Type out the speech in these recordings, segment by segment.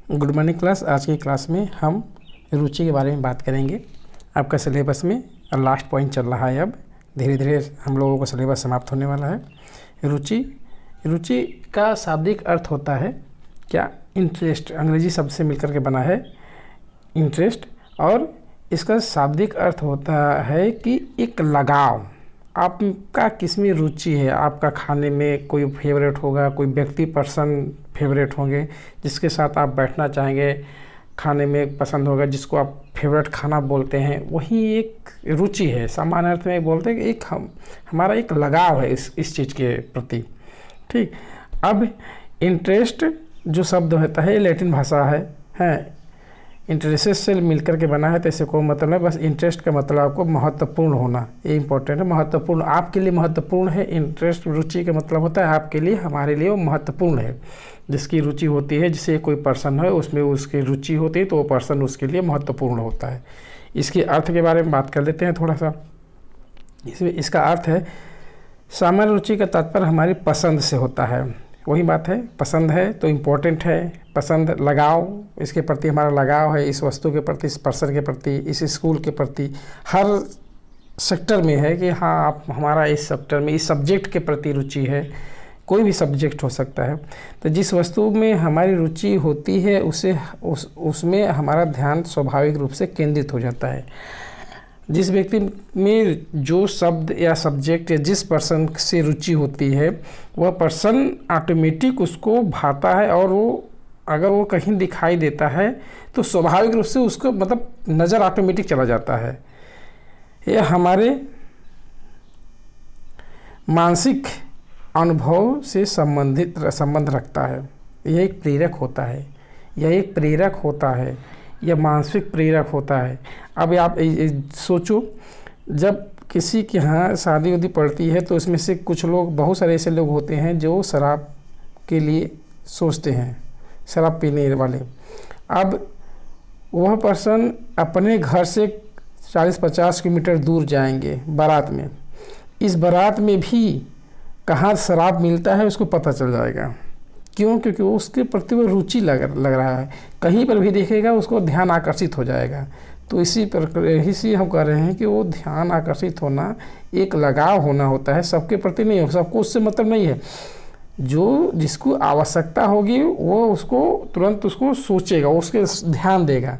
Good morning class. आज की class में हम रुचि के बारे में बात करेंगे। आपका सिलेबस में लास्ट पॉइंट चल रहा है। अब धीरे धीरे हम लोगों का सिलेबस समाप्त होने वाला है। रुचि का शाब्दिक अर्थ होता है क्या? इंटरेस्ट। अंग्रेजी शब्द से मिलकर के बना है इंटरेस्ट, और इसका शाब्दिक अर्थ होता है कि एक लगाव। आपका किस में रुचि है, आपका खाने में कोई फेवरेट होगा, कोई व्यक्ति पर्सन फेवरेट होंगे जिसके साथ आप बैठना चाहेंगे, खाने में पसंद होगा, जिसको आप फेवरेट खाना बोलते हैं, वही एक रुचि है। सामान्य अर्थ में बोलते हैं कि एक हमारा एक लगाव है इस चीज़ के प्रति। ठीक। अब इंटरेस्ट जो शब्द होता है लैटिन भाषा है इंटरेस्ट से मिलकर के बना है, तो ऐसे कोई मतलब है। बस इंटरेस्ट का मतलब आपको महत्वपूर्ण होना, ये इंपॉर्टेंट है। महत्वपूर्ण, आपके लिए महत्वपूर्ण है। इंटरेस्ट रुचि का मतलब होता है आपके लिए, हमारे लिए वो महत्वपूर्ण है। जिसकी रुचि होती है, जिसे कोई पर्सन है उसमें उसकी रुचि होती है, तो वो पर्सन उसके लिए महत्वपूर्ण होता है। इसके अर्थ के बारे में बात कर लेते हैं थोड़ा सा। इसका अर्थ है सामान्य रुचि का तात्पर्य हमारी पसंद से होता है। वही बात है, पसंद है तो इम्पोर्टेंट है। पसंद, लगाव, इसके प्रति हमारा लगाव है, इस वस्तु के प्रति, इस पर्सन के प्रति, इस स्कूल के प्रति, हर सेक्टर में है कि हाँ आप हमारा इस सेक्टर में इस सब्जेक्ट के प्रति रुचि है। कोई भी सब्जेक्ट हो सकता है। तो जिस वस्तु में हमारी रुचि होती है उसमें हमारा ध्यान स्वाभाविक रूप से केंद्रित हो जाता है। जिस व्यक्ति में जो शब्द या सब्जेक्ट या जिस पर्सन से रुचि होती है वह पर्सन ऑटोमेटिक उसको भाता है, और वो अगर वो कहीं दिखाई देता है तो स्वाभाविक रूप से उसको मतलब नज़र ऑटोमेटिक चला जाता है। यह हमारे मानसिक अनुभव से संबंध रखता है। यह एक प्रेरक होता है, यह मानसिक प्रेरक होता है। अब आप सोचो, जब किसी के यहाँ शादी उदी पड़ती है तो उसमें से कुछ लोग, बहुत सारे ऐसे लोग होते हैं जो शराब के लिए सोचते हैं, शराब पीने वाले। अब वह पर्सन अपने घर से 40-50 किलोमीटर दूर जाएंगे बारात में। इस बारात में भी कहाँ शराब मिलता है उसको पता चल जाएगा। क्यों? क्योंकि वो उसके प्रति वो रुचि लग रहा है। कहीं पर भी देखेगा उसको ध्यान आकर्षित हो जाएगा। तो इसी हम कह रहे हैं कि वो ध्यान आकर्षित होना एक लगाव होना होता है। सबके प्रति नहीं हो, सबको उससे मतलब नहीं है। जो जिसको आवश्यकता होगी वो उसको तुरंत उसको सोचेगा, उसके ध्यान देगा,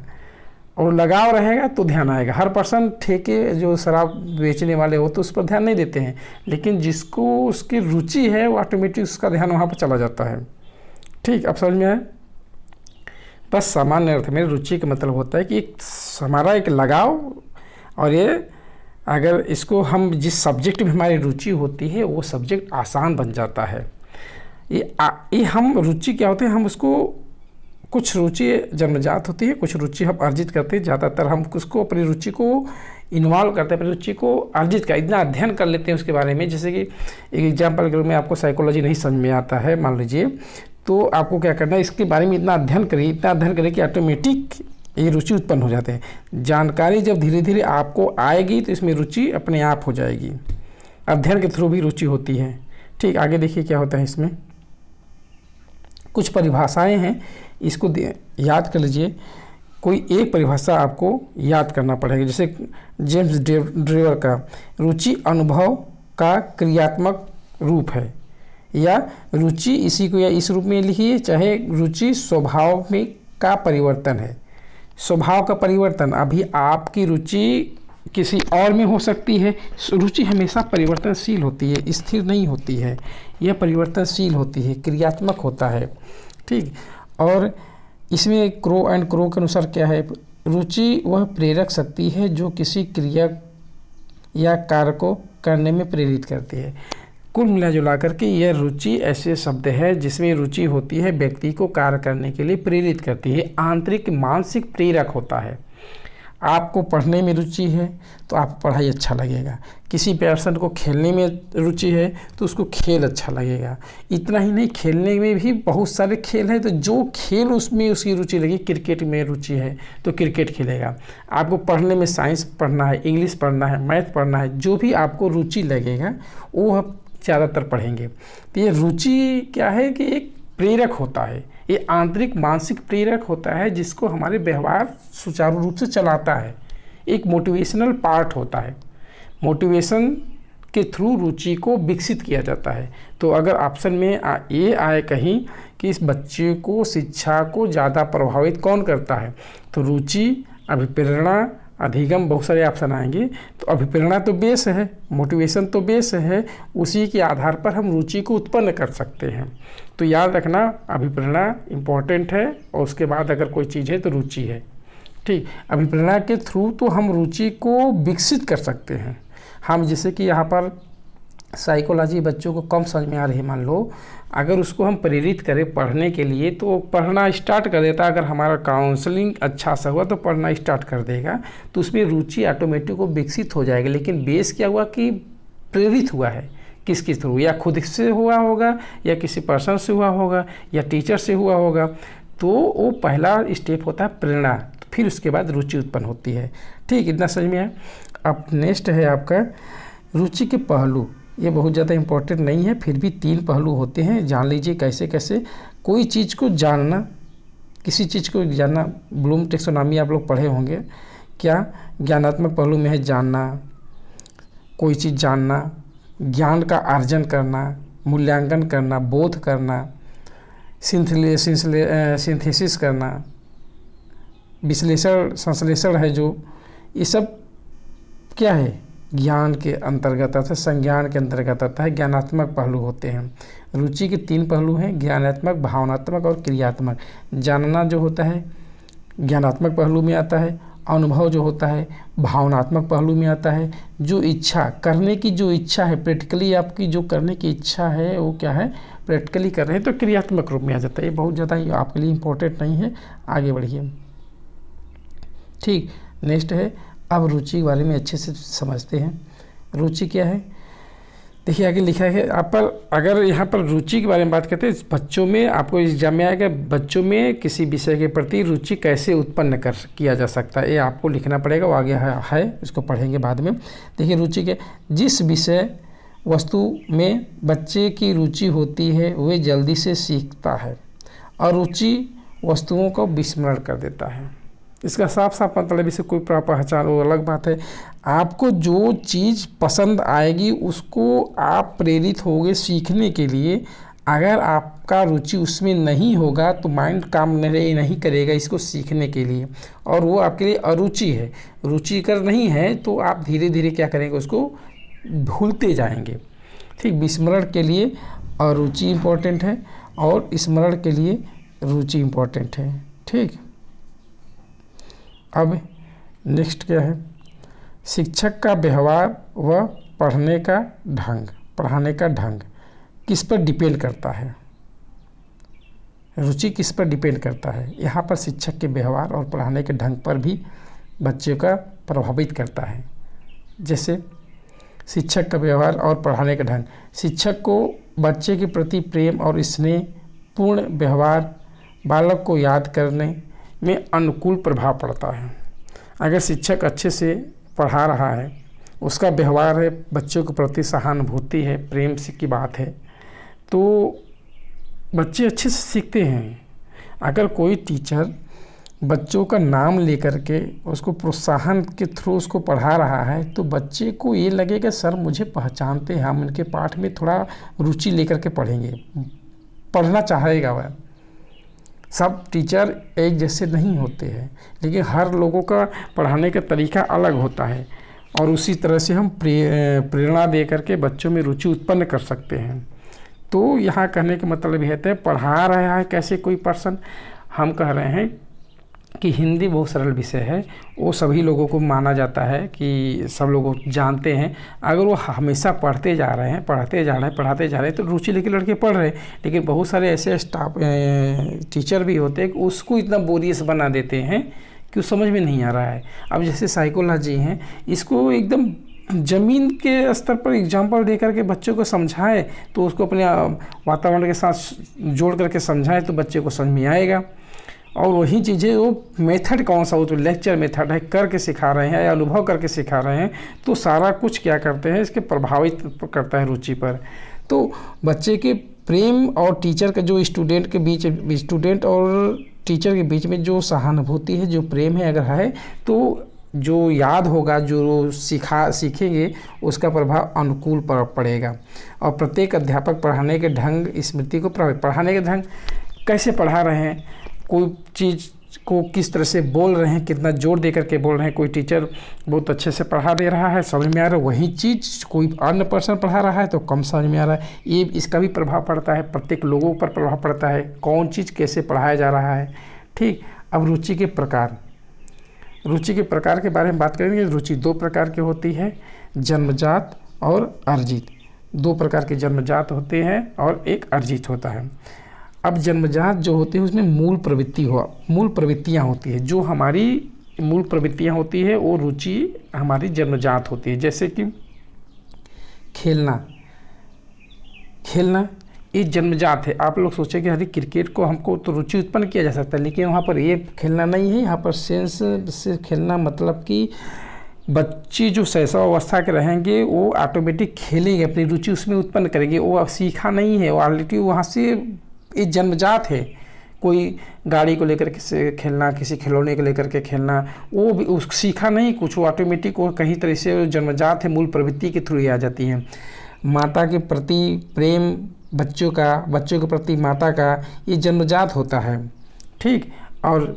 और लगाव रहेगा तो ध्यान आएगा। हर पर्सन ठेके जो शराब बेचने वाले हो तो उस पर ध्यान नहीं देते हैं, लेकिन जिसको उसकी रुचि है वो ऑटोमेटिक उसका ध्यान वहाँ पर चला जाता है। ठीक, अब समझ में आए? बस सामान्य अर्थ में रुचि का मतलब होता है कि हमारा एक लगाव, और ये अगर इसको हम जिस सब्जेक्ट में हमारी रुचि होती है वो सब्जेक्ट आसान बन जाता है। ये हम रुचि क्या होते हैं, हम उसको, कुछ रुचि जन्मजात होती है, कुछ रुचि हम अर्जित करते हैं। ज़्यादातर हम उसको अपनी रुचि को इन्वॉल्व करते हैं, अपनी रुचि को अर्जित कर, इतना अध्ययन कर लेते हैं उसके बारे में। जैसे कि एक एग्जाम्पल के रूप में, आपको साइकोलॉजी नहीं समझ में आता है मान लीजिए, तो आपको क्या करना है, इसके बारे में इतना अध्ययन करिए कि ऑटोमेटिक ये रुचि उत्पन्न हो जाते हैं। जानकारी जब धीरे धीरे आपको आएगी तो इसमें रुचि अपने आप हो जाएगी। अध्ययन के थ्रू भी रुचि होती है। ठीक, आगे देखिए क्या होता है। इसमें कुछ परिभाषाएं हैं, इसको याद कर लीजिए। कोई एक परिभाषा आपको याद करना पड़ेगा। जैसे जेम्स ड्रेवर का रुचि अनुभव का क्रियात्मक रूप है, या रुचि इसी को या इस रूप में लिखिए, चाहे रुचि स्वभाव में का परिवर्तन है। स्वभाव का परिवर्तन, अभी आपकी रुचि किसी और में हो सकती है। रुचि हमेशा परिवर्तनशील होती है, स्थिर नहीं होती है, यह परिवर्तनशील होती है, क्रियात्मक होता है। ठीक, और इसमें क्रो एंड क्रो के अनुसार क्या है, रुचि वह प्रेरक शक्ति है जो किसी क्रिया या कार्य को करने में प्रेरित करती है। कुल मिला जुला करके यह रुचि ऐसे शब्द है जिसमें रुचि होती है, व्यक्ति को कार्य करने के लिए प्रेरित करती है, आंतरिक मानसिक प्रेरक होता है। आपको पढ़ने में रुचि है तो आपको पढ़ाई अच्छा लगेगा। किसी पर्सन को खेलने में रुचि है तो उसको खेल अच्छा लगेगा। इतना ही नहीं, खेलने में भी बहुत सारे खेल हैं, तो जो खेल उसमें उसकी रुचि लगी, क्रिकेट में रुचि है तो क्रिकेट खेलेगा। आपको पढ़ने में साइंस पढ़ना है, इंग्लिश पढ़ना है, मैथ पढ़ना है, जो भी आपको रुचि लगेगा वो आप ज़्यादातर पढ़ेंगे। तो ये रुचि क्या है कि एक प्रेरक होता है, ये आंतरिक मानसिक प्रेरक होता है जिसको हमारे व्यवहार सुचारू रूप से चलाता है। एक मोटिवेशनल पार्ट होता है। मोटिवेशन के थ्रू रुचि को विकसित किया जाता है। तो अगर ऑप्शन में ये आए कहीं कि इस बच्चे को शिक्षा को ज़्यादा प्रभावित कौन करता है, तो रुचि, अभिप्रेरणा, अधिगम, बहुत सारे ऑप्शन आएंगे। तो अभिप्रेरणा तो बेस है, मोटिवेशन तो बेस है, उसी के आधार पर हम रुचि को उत्पन्न कर सकते हैं। तो याद रखना अभिप्रेरणा इम्पॉर्टेंट है और उसके बाद अगर कोई चीज़ है तो रुचि है। ठीक, अभिप्रेरणा के थ्रू तो हम रुचि को विकसित कर सकते हैं। हम जैसे कि यहाँ पर साइकोलॉजी बच्चों को कम समझ में आ रही है, मान लो अगर उसको हम प्रेरित करें पढ़ने के लिए तो वो पढ़ना स्टार्ट कर देता। अगर हमारा काउंसलिंग अच्छा सा हुआ तो पढ़ना स्टार्ट कर देगा, तो उसमें रुचि ऑटोमेटिक वो विकसित हो जाएगी। लेकिन बेस क्या हुआ कि प्रेरित हुआ है, किसके थ्रू, या खुद से हुआ होगा, या किसी पर्सन से हुआ होगा, या टीचर से हुआ होगा। तो वो पहला स्टेप होता है प्रेरणा, तो फिर उसके बाद रुचि उत्पन्न होती है। ठीक, इतना समझ में आया। अब नेक्स्ट है आपका रुचि के पहलू। ये बहुत ज़्यादा इम्पोर्टेंट नहीं है, फिर भी 3 पहलू होते हैं, जान लीजिए कैसे कैसे। कोई चीज़ को जानना, किसी चीज़ को जानना, ब्लूम टेक्सोनॉमी आप लोग पढ़े होंगे। क्या ज्ञानात्मक पहलू में है जानना, कोई चीज़ जानना, ज्ञान का अर्जन करना, मूल्यांकन करना, बोध करना, सिंथेसिस करना, विश्लेषण, संश्लेषण है जो, ये सब क्या है, ज्ञान के अंतर्गत आता है, संज्ञान के अंतर्गत आता है, ज्ञानात्मक पहलू होते हैं। रुचि के 3 पहलू हैं, ज्ञानात्मक, भावनात्मक और क्रियात्मक। जानना जो होता है ज्ञानात्मक पहलू में आता है, अनुभव जो होता है भावनात्मक पहलू में आता है, जो इच्छा करने की जो इच्छा है, प्रैक्टिकली आपकी जो करने की इच्छा है वो क्या है, प्रैक्टिकली कर रहे हैं तो क्रियात्मक रूप में आ जाता है। ये बहुत ज़्यादा आपके लिए इम्पोर्टेंट नहीं है, आगे बढ़िए। ठीक, नेक्स्ट है, अब रुचि के बारे में अच्छे से समझते हैं। रुचि क्या है, देखिए आगे लिखा है आप पर। अगर यहाँ पर रुचि के बारे में बात करते हैं, बच्चों में आपको एग्जाम में आएगा, बच्चों में किसी विषय के प्रति रुचि कैसे उत्पन्न किया जा सकता है, ये आपको लिखना पड़ेगा। वो आगे है इसको पढ़ेंगे बाद में। देखिए रुचि के, जिस विषय वस्तु में बच्चे की रुचि होती है वह जल्दी से सीखता है और रुचि वस्तुओं को विस्मरण कर देता है। इसका साफ साफ मतलब इसे कोई पहचान, वो अलग बात है। आपको जो चीज़ पसंद आएगी उसको आप प्रेरित होगे सीखने के लिए। अगर आपका रुचि उसमें नहीं होगा तो माइंड काम नहीं करेगा इसको सीखने के लिए, और वो आपके लिए अरुचि है, रुचिकर नहीं है, तो आप धीरे धीरे क्या करेंगे, उसको भूलते जाएंगे। ठीक, विस्मरण के लिए अरुचि इम्पोर्टेंट है और स्मरण के लिए रुचि इम्पोर्टेंट है। ठीक, अब नेक्स्ट क्या है, शिक्षक का व्यवहार व पढ़ाने का ढंग किस पर डिपेंड करता है, रुचि किस पर डिपेंड करता है। यहाँ पर शिक्षक के व्यवहार और पढ़ाने के ढंग पर भी बच्चे का प्रभावित करता है। जैसे शिक्षक का व्यवहार और पढ़ाने का ढंग, शिक्षक को बच्चे के प्रति प्रेम और स्नेह पूर्ण व्यवहार बालक को याद करने में अनुकूल प्रभाव पड़ता है। अगर शिक्षक अच्छे से पढ़ा रहा है, उसका व्यवहार है, बच्चों के प्रति सहानुभूति है, प्रेम से की बात है, तो बच्चे अच्छे से सीखते हैं। अगर कोई टीचर बच्चों का नाम लेकर के उसको प्रोत्साहन के थ्रू उसको पढ़ा रहा है तो बच्चे को ये लगेगा सर मुझे पहचानते हैं, हम इनके पाठ में थोड़ा रुचि लेकर के पढ़ेंगे, पढ़ना चाहेगा वह। सब टीचर एक जैसे नहीं होते हैं, लेकिन हर लोगों का पढ़ाने का तरीका अलग होता है और उसी तरह से हम प्रेरणा दे करके बच्चों में रुचि उत्पन्न कर सकते हैं। तो यहाँ कहने का मतलब ये है, पढ़ा रहा है कैसे कोई पर्सन, हम कह रहे हैं कि हिंदी बहुत सरल विषय है, वो सभी लोगों को माना जाता है कि सब लोग जानते हैं। अगर वो हमेशा पढ़ते जा रहे हैं पढ़ाते जा रहे हैं तो रुचि लेके लड़के पढ़ रहे हैं। लेकिन बहुत सारे ऐसे स्टाफ टीचर भी होते हैं कि उसको इतना बोरियस बना देते हैं कि वो समझ में नहीं आ रहा है। अब जैसे साइकोलॉजी हैं, इसको एकदम ज़मीन के स्तर पर एग्जाम्पल दे करके बच्चों को समझाए तो उसको अपने वातावरण के साथ जोड़ करके समझाए तो बच्चे को समझ में आएगा। और वही चीज़ें वो मेथड कौन सा हो, तो लेक्चर मेथड है, करके सिखा रहे हैं या अनुभव करके सिखा रहे हैं, तो सारा कुछ क्या करते हैं इसके प्रभावित करता है रुचि पर। तो बच्चे के प्रेम और टीचर का जो स्टूडेंट और टीचर के बीच में जो सहानुभूति है, जो प्रेम है अगर है, तो जो याद होगा, जो सीखेंगे उसका प्रभाव अनुकूल पड़ेगा। और प्रत्येक अध्यापक पढ़ाने के ढंग, स्मृति को पढ़ाने के ढंग, कैसे पढ़ा रहे हैं, कोई चीज़ को किस तरह से बोल रहे हैं, कितना जोर दे करके बोल रहे हैं। कोई टीचर बहुत अच्छे से पढ़ा दे रहा है, समझ में आ रहा है, वही चीज़ कोई अन्य पर्सन पढ़ा रहा है तो कम समझ में आ रहा है। ये इसका भी प्रभाव पड़ता है, प्रत्येक लोगों पर प्रभाव पड़ता है, कौन चीज़ कैसे पढ़ाया जा रहा है। ठीक। अब रुचि के प्रकार, रुचि के प्रकार के बारे में बात करेंगे। रुचि दो प्रकार की होती है, जन्मजात और अर्जित। दो प्रकार के जन्मजात होते हैं और एक अर्जित होता है। अब जन्मजात जो होती है उसमें मूल प्रवृत्तियाँ होती है। जो हमारी मूल प्रवृत्तियाँ होती है वो रुचि हमारी जन्मजात होती है। जैसे कि खेलना ये जन्मजात है। आप लोग सोचेंगे अरे क्रिकेट को हमको तो रुचि उत्पन्न किया जा सकता है, लेकिन वहाँ पर ये खेलना नहीं है। यहाँ पर सेंस से खेलना मतलब कि बच्चे जो शैशव अवस्था के रहेंगे वो ऑटोमेटिक खेलेंगे, अपनी रुचि उसमें उत्पन्न करेंगे। वो सीखा नहीं है, वो ऑलरेडी वहाँ से ये जन्मजात है। कोई गाड़ी को लेकर के खेलना, किसी खिलौने को लेकर के खेलना, वो भी उस सीखा नहीं कुछ, वो ऑटोमेटिक वो कहीं तरह से जन्मजात है, मूल प्रवृत्ति के थ्रू ही आ जाती है। माता के प्रति प्रेम, बच्चों के प्रति माता का, ये जन्मजात होता है। ठीक। और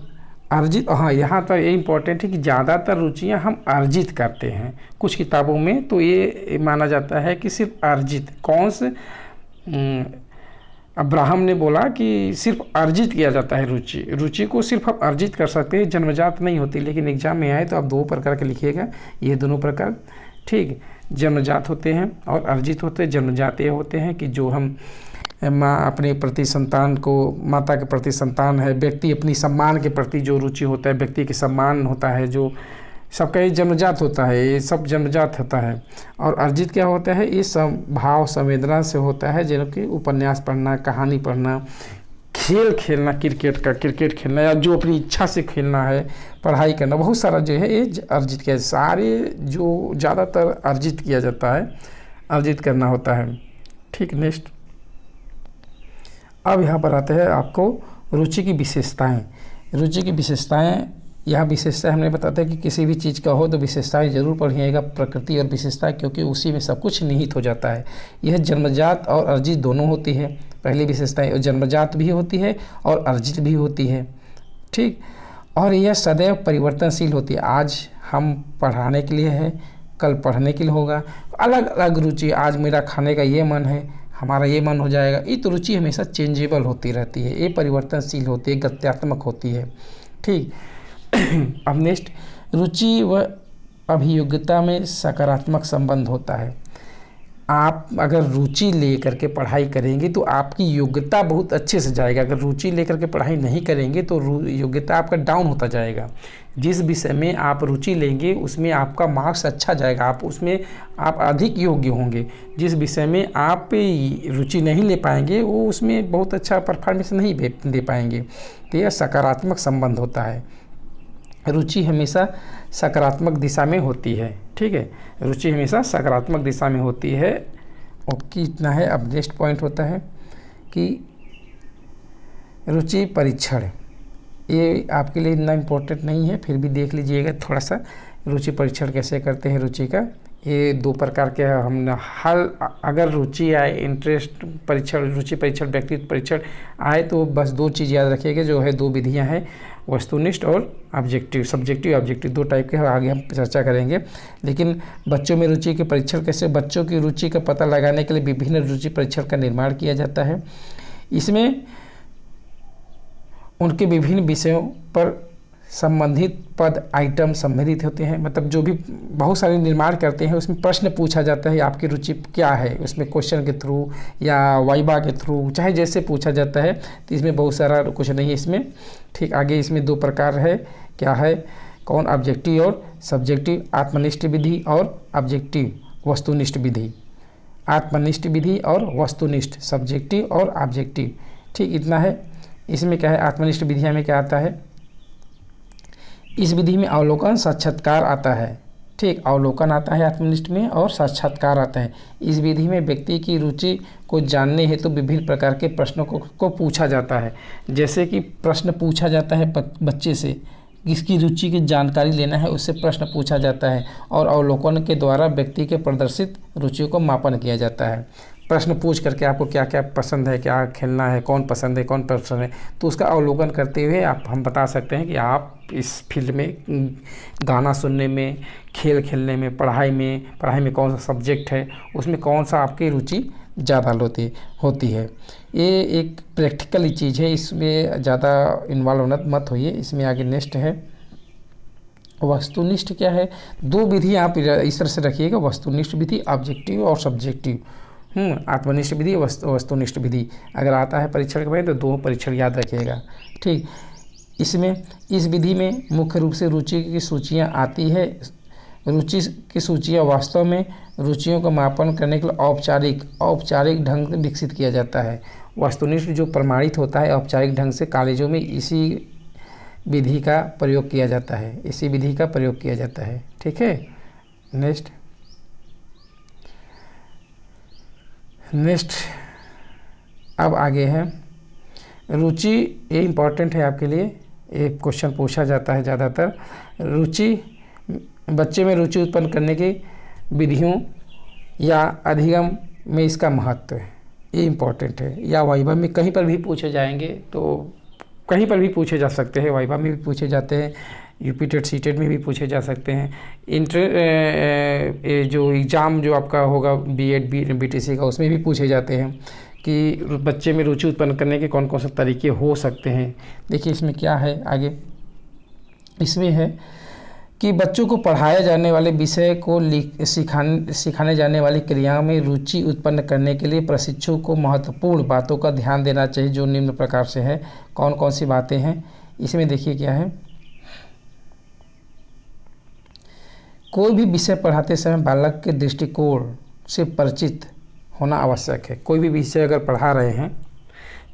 अर्जित, हाँ यहाँ पर ये इम्पोर्टेंट है कि ज़्यादातर रुचियाँ हम अर्जित करते हैं। कुछ किताबों में तो ये माना जाता है कि सिर्फ अर्जित, कौन से अब्राहम ने बोला कि सिर्फ अर्जित किया जाता है रुचि को सिर्फ आप अर्जित कर सकते हैं, जन्मजात नहीं होती। लेकिन एग्जाम में आए तो आप दो प्रकार के लिखिएगा, ये दोनों प्रकार। ठीक। जन्मजात होते हैं और अर्जित होते हैं। जन्मजात ये होते हैं कि जो हम माँ अपने प्रति संतान को, माता के प्रति संतान है, व्यक्ति अपनी सम्मान के प्रति जो रुचि होता है, व्यक्ति के सम्मान होता है, जो सबका ये जन्मजात होता है, ये सब जन्मजात होता है। और अर्जित क्या होता है, ये सब भाव संवेदना से होता है, जैसे कि उपन्यास पढ़ना, कहानी पढ़ना, खेल खेलना, क्रिकेट खेलना, या जो अपनी इच्छा से खेलना है, पढ़ाई करना, बहुत सारा जो है ये अर्जित किया, सारे जो ज़्यादातर अर्जित किया जाता है, अर्जित करना होता है। ठीक। नेक्स्ट, अब यहाँ पर आते हैं आपको रुचि की विशेषताएं। रुचि की विशेषताएं, यह विशेषता हमने बताते हैं कि किसी भी चीज़ का हो तो विशेषताएं जरूर पढ़िएगा, प्रकृति और विशेषता, क्योंकि उसी में सब कुछ निहित हो जाता है। यह जन्मजात और अर्जित दोनों होती है। पहली विशेषताएं जन्मजात भी होती है और अर्जित भी होती है। ठीक। और यह सदैव परिवर्तनशील होती है। आज हम पढ़ाने के लिए है, कल पढ़ने के लिए होगा, अलग अलग रुचि। आज मेरा खाने का ये मन है, हमारा ये मन हो जाएगा। ये तो रुचि हमेशा चेंजेबल होती रहती है, ये परिवर्तनशील होती है, गत्यात्मक होती है। ठीक। अब नेक्स्ट, रुचि व अभियोग्यता में सकारात्मक संबंध होता है। आप अगर रुचि लेकर के पढ़ाई करेंगे तो आपकी योग्यता बहुत अच्छे से जाएगा। अगर रुचि लेकर के पढ़ाई नहीं करेंगे तो योग्यता आपका डाउन होता जाएगा। जिस विषय में आप रुचि लेंगे उसमें आपका मार्क्स अच्छा जाएगा, आप उसमें आप अधिक योग्य होंगे। जिस विषय में आप रुचि नहीं ले पाएंगे वो उसमें बहुत अच्छा परफॉर्मेंस नहीं दे पाएंगे। तो यह सकारात्मक संबंध होता है। रुचि हमेशा सकारात्मक दिशा में होती है। ठीक है, रुचि हमेशा सकारात्मक दिशा में होती है। ओके, इतना है। अब नेक्स्ट पॉइंट होता है कि रुचि परीक्षण। ये आपके लिए इतना इम्पोर्टेंट नहीं है, फिर भी देख लीजिएगा थोड़ा सा। रुचि परीक्षण कैसे करते हैं रुचि का, ये दो प्रकार के हैं। हम हर अगर रुचि आए, इंटरेस्ट परीक्षण, रुचि परीक्षण, व्यक्तित्व परीक्षण आए तो बस दो चीज़ याद रखिएगा, जो है दो विधियां हैं, वस्तुनिष्ठ और ऑब्जेक्टिव। सब्जेक्टिव ऑब्जेक्टिव दो टाइप के हैं, आगे हम चर्चा करेंगे। लेकिन बच्चों में रुचि के परीक्षण कैसे, बच्चों की रुचि का पता लगाने के लिए विभिन्न रुचि परीक्षण का निर्माण किया जाता है। इसमें उनके विभिन्न विषयों पर संबंधित पद आइटम सम्मिलित होते हैं। मतलब जो भी बहुत सारे निर्माण करते हैं उसमें प्रश्न पूछा जाता है, आपकी रुचि क्या है, उसमें क्वेश्चन के थ्रू या वाइवा के थ्रू, चाहे जैसे पूछा जाता है। तो इसमें बहुत सारा कुछ नहीं है इसमें। ठीक, आगे इसमें दो प्रकार है, क्या है, कौन, ऑब्जेक्टिव और सब्जेक्टिव, आत्मनिष्ठ विधि और ऑब्जेक्टिव वस्तुनिष्ठ विधि। आत्मनिष्ठ विधि और वस्तुनिष्ठ, सब्जेक्टिव और ऑब्जेक्टिव। ठीक, इतना है। इसमें क्या है, आत्मनिष्ठ विधिया में क्या आता है, इस विधि में अवलोकन साक्षात्कार आता है। ठीक, अवलोकन आता है आत्मनिष्ठ में और साक्षात्कार आता है। इस विधि में व्यक्ति की रुचि को जानने हेतु विभिन्न प्रकार के प्रश्नों को पूछा जाता है। जैसे कि प्रश्न पूछा जाता है बच्चे से, किसकी रुचि की जानकारी लेना है उससे प्रश्न पूछा जाता है, और अवलोकन के द्वारा व्यक्ति के प्रदर्शित रुचियों को मापन किया जाता है। प्रश्न पूछ करके आपको क्या क्या पसंद है, क्या खेलना है, कौन पसंद है, कौन पसंद है, तो उसका अवलोकन करते हुए हम बता सकते हैं कि आप इस फील्ड में, गाना सुनने में, खेल खेलने में, पढ़ाई में कौन सा सब्जेक्ट है, उसमें कौन सा आपकी रुचि ज़्यादा होती है। ये एक प्रैक्टिकल चीज़ है, इसमें ज़्यादा इन्वॉल्व मत होइए। इसमें आगे नेक्स्ट है वस्तुनिष्ठ। क्या है, 2 विधि आप इस तरह से रखिएगा, वस्तुनिष्ठ विधि, ऑब्जेक्टिव और सब्जेक्टिव। आत्मनिष्ठ विधि, वस्तुनिष्ठ विधि। अगर आता है परीक्षण के बाद तो 2 परीक्षण याद रखिएगा। ठीक, इसमें इस विधि में मुख्य रूप से रुचि की सूचियाँ आती है। रुचि की सूचियाँ वास्तव में रुचियों का मापन करने के लिए औपचारिक ढंग से विकसित किया जाता है। वस्तुनिष्ठ जो प्रमाणित होता है औपचारिक ढंग से, कॉलेजों में इसी विधि का प्रयोग किया जाता है, ठीक है। नेक्स्ट अब आगे है रुचि। ये इम्पॉर्टेंट है आपके लिए, एक क्वेश्चन पूछा जाता है ज़्यादातर। बच्चे में रुचि उत्पन्न करने की विधियों या अधिगम में इसका महत्व है, ये इम्पॉर्टेंट है। या वाइवा में कहीं पर भी पूछे जाएंगे, तो कहीं पर भी पूछे जा सकते हैं, वाइवा में भी पूछे जाते हैं, यूपी टेट सी टेट में भी पूछे जा सकते हैं। जो एग्ज़ाम जो आपका होगा बीएड बीटीसी का, उसमें भी पूछे जाते हैं कि बच्चे में रुचि उत्पन्न करने के कौन कौन से तरीके हो सकते हैं। देखिए इसमें क्या है आगे, इसमें है कि बच्चों को पढ़ाए जाने वाले विषय को सिखाने जाने वाली क्रियाओं में रुचि उत्पन्न करने के लिए प्रशिक्षु को महत्वपूर्ण बातों का ध्यान देना चाहिए, जो निम्न प्रकार से है। कौन कौन सी बातें हैं इसमें देखिए क्या है। कोई भी विषय पढ़ाते समय बालक के दृष्टिकोण से परिचित होना आवश्यक है। कोई भी विषय अगर पढ़ा रहे हैं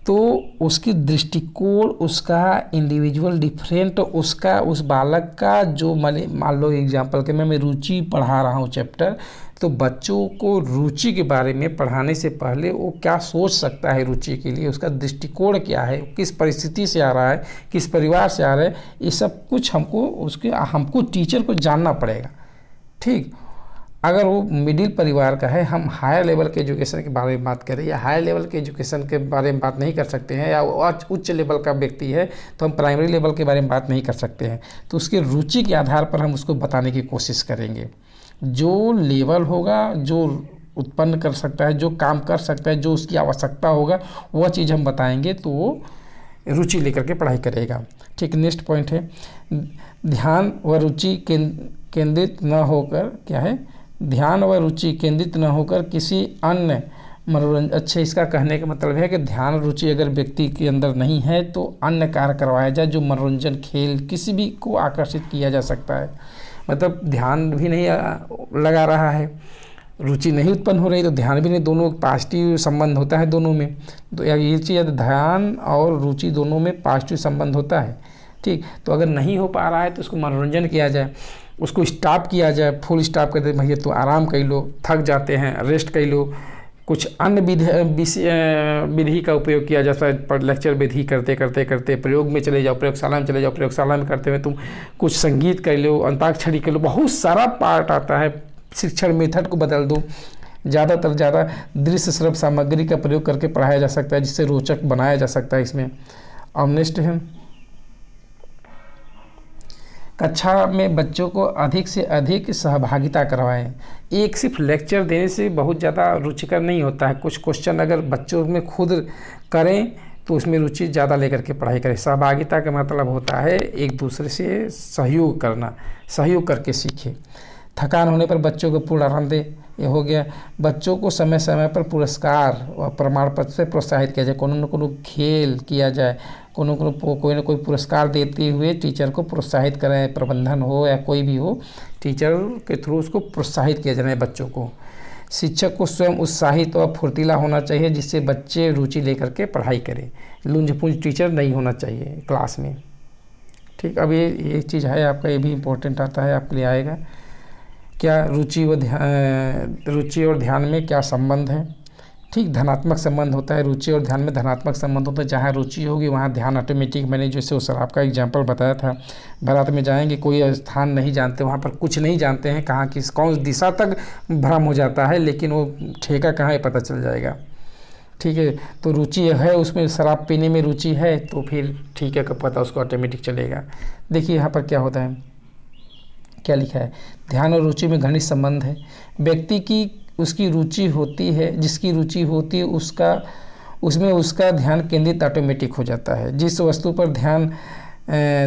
तो उसकी दृष्टिकोण, उसका इंडिविजुअल डिफरेंट, उसका उस बालक का जो मान लो एग्जाम्पल के मैं रुचि पढ़ा रहा हूँ चैप्टर, तो बच्चों को रुचि के बारे में पढ़ाने से पहले वो क्या सोच सकता है रुचि के लिए, उसका दृष्टिकोण क्या है, किस परिस्थिति से आ रहा है, किस परिवार से आ रहा है, ये सब कुछ हमको टीचर को जानना पड़ेगा। ठीक, अगर वो मिडिल परिवार का है, हम हायर लेवल के एजुकेशन के बारे में बात करें या हायर लेवल के एजुकेशन के बारे में बात नहीं कर सकते हैं, या उच्च लेवल का व्यक्ति है तो हम प्राइमरी लेवल के बारे में बात नहीं कर सकते हैं, तो उसकी रुचि के आधार पर हम उसको बताने की कोशिश करेंगे। जो लेवल होगा, जो उत्पन्न कर सकता है, जो काम कर सकता है, जो उसकी आवश्यकता होगा, वह चीज़ हम बताएंगे तो वो रुचि लेकर के पढ़ाई करेगा। ठीक, नेक्स्ट पॉइंट है ध्यान व रुचि केंद्रित न होकर, क्या है, ध्यान व रुचि केंद्रित न होकर किसी अन्य मनोरंजन। अच्छा, इसका कहने का मतलब है कि ध्यान रुचि अगर व्यक्ति के अंदर नहीं है तो अन्य कार्य करवाया जाए, जो मनोरंजन, खेल, किसी भी को आकर्षित किया जा सकता है। मतलब ध्यान भी नहीं लगा रहा है, रुचि नहीं उत्पन्न हो रही तो ध्यान भी नहीं, दोनों पॉजिटिव संबंध होता है दोनों में। तो ये चीज़, ध्यान और रुचि दोनों में पॉजिटिव संबंध होता है। ठीक, तो अगर नहीं हो पा रहा है तो उसको मनोरंजन किया जाए, उसको स्टॉप किया जाए, फुल स्टॉप कर दे, भैया तो आराम कर लो, थक जाते हैं, रेस्ट कर लो। कुछ अन्य विधि का उपयोग किया जाता है, लेक्चर विधि करते करते करते प्रयोग में चले जाओ, प्रयोगशाला में चले जाओ, प्रयोगशाला में करते हुए तुम कुछ संगीत कर लो, अंताक्षरी कर लो, बहुत सारा पार्ट आता है। शिक्षण मेथड को बदल दो, ज़्यादा दृश्य श्रव्य सामग्री का प्रयोग करके पढ़ाया जा सकता है, जिससे रोचक बनाया जा सकता है इसमें। और नेक्स्ट है कक्षा में बच्चों को अधिक से अधिक सहभागिता करवाएं। एक सिर्फ लेक्चर देने से बहुत ज़्यादा रुचिकर नहीं होता है। कुछ क्वेश्चन अगर बच्चों में खुद करें तो उसमें रुचि ज़्यादा लेकर के पढ़ाई करें। सहभागिता का मतलब होता है एक दूसरे से सहयोग करना, सहयोग करके सीखें। थकान होने पर बच्चों को पूर्ण आराम दें, ये हो गया। बच्चों को समय समय पर पुरस्कार और प्रमाण पत्र से प्रोत्साहित किया जाए, कोनो न कोनो खेल किया जाए, कोई न कोई पुरस्कार देते हुए टीचर को प्रोत्साहित करें, प्रबंधन हो या कोई भी हो, टीचर के थ्रू उसको प्रोत्साहित किया जाए बच्चों को। शिक्षक को स्वयं उत्साहित और फुर्तीला होना चाहिए, जिससे बच्चे रुचि लेकर के पढ़ाई करें। लुंज-पुंज टीचर नहीं होना चाहिए क्लास में। ठीक, अब ये चीज़ है आपका, ये भी इम्पोर्टेंट आता है, आपके लिए आएगा। क्या रुचि और ध्यान में क्या संबंध है। ठीक, धनात्मक संबंध होता है, रुचि और ध्यान में धनात्मक संबंध होता है। जहाँ रुचि होगी वहाँ ध्यान ऑटोमेटिक, मैंने जैसे उस शराब का एग्जांपल बताया था, बारात में जाएंगे, कोई स्थान नहीं जानते, वहाँ पर कुछ नहीं जानते हैं, कहाँ किस कौन दिशा तक भ्रम हो जाता है, लेकिन वो ठेका कहाँ है पता चल जाएगा। ठीक है, तो रुचि है उसमें, शराब पीने में रुचि है, तो फिर ठीक है, कब पता उसको ऑटोमेटिक चलेगा। देखिए यहाँ पर क्या होता है, क्या लिखा है, ध्यान और रुचि में घनिष्ठ संबंध है। व्यक्ति की उसकी रुचि होती है, जिसकी रुचि होती है उसमें उसका ध्यान केंद्रित ऑटोमेटिक हो जाता है। जिस वस्तु पर ध्यान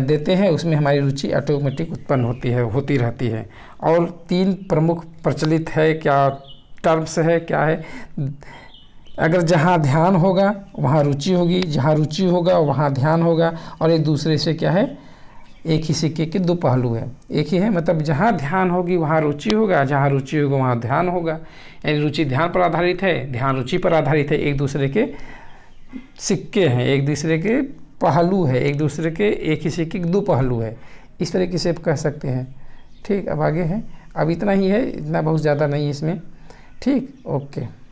देते हैं उसमें हमारी रुचि ऑटोमेटिक उत्पन्न होती रहती है। और 3 प्रमुख प्रचलित है, क्या टर्म्स है, क्या है, अगर जहाँ ध्यान होगा वहाँ रुचि होगी, जहाँ रुचि होगा वहाँ ध्यान होगा, और एक दूसरे से क्या है, एक ही सिक्के के 2 पहलू है, एक ही है, मतलब जहाँ ध्यान होगी वहाँ रुचि होगा, जहाँ रुचि होगा वहाँ ध्यान होगा। यानी रुचि ध्यान पर आधारित है, ध्यान रुचि पर आधारित है, एक दूसरे के सिक्के हैं, एक दूसरे के पहलू है, एक दूसरे के एक ही सिक्के के 2 पहलू है, इस तरीके से आप कह सकते हैं। ठीक, अब आगे है, अब इतना ही है, इतना बहुत ज़्यादा नहीं इसमें। ठीक, ओके।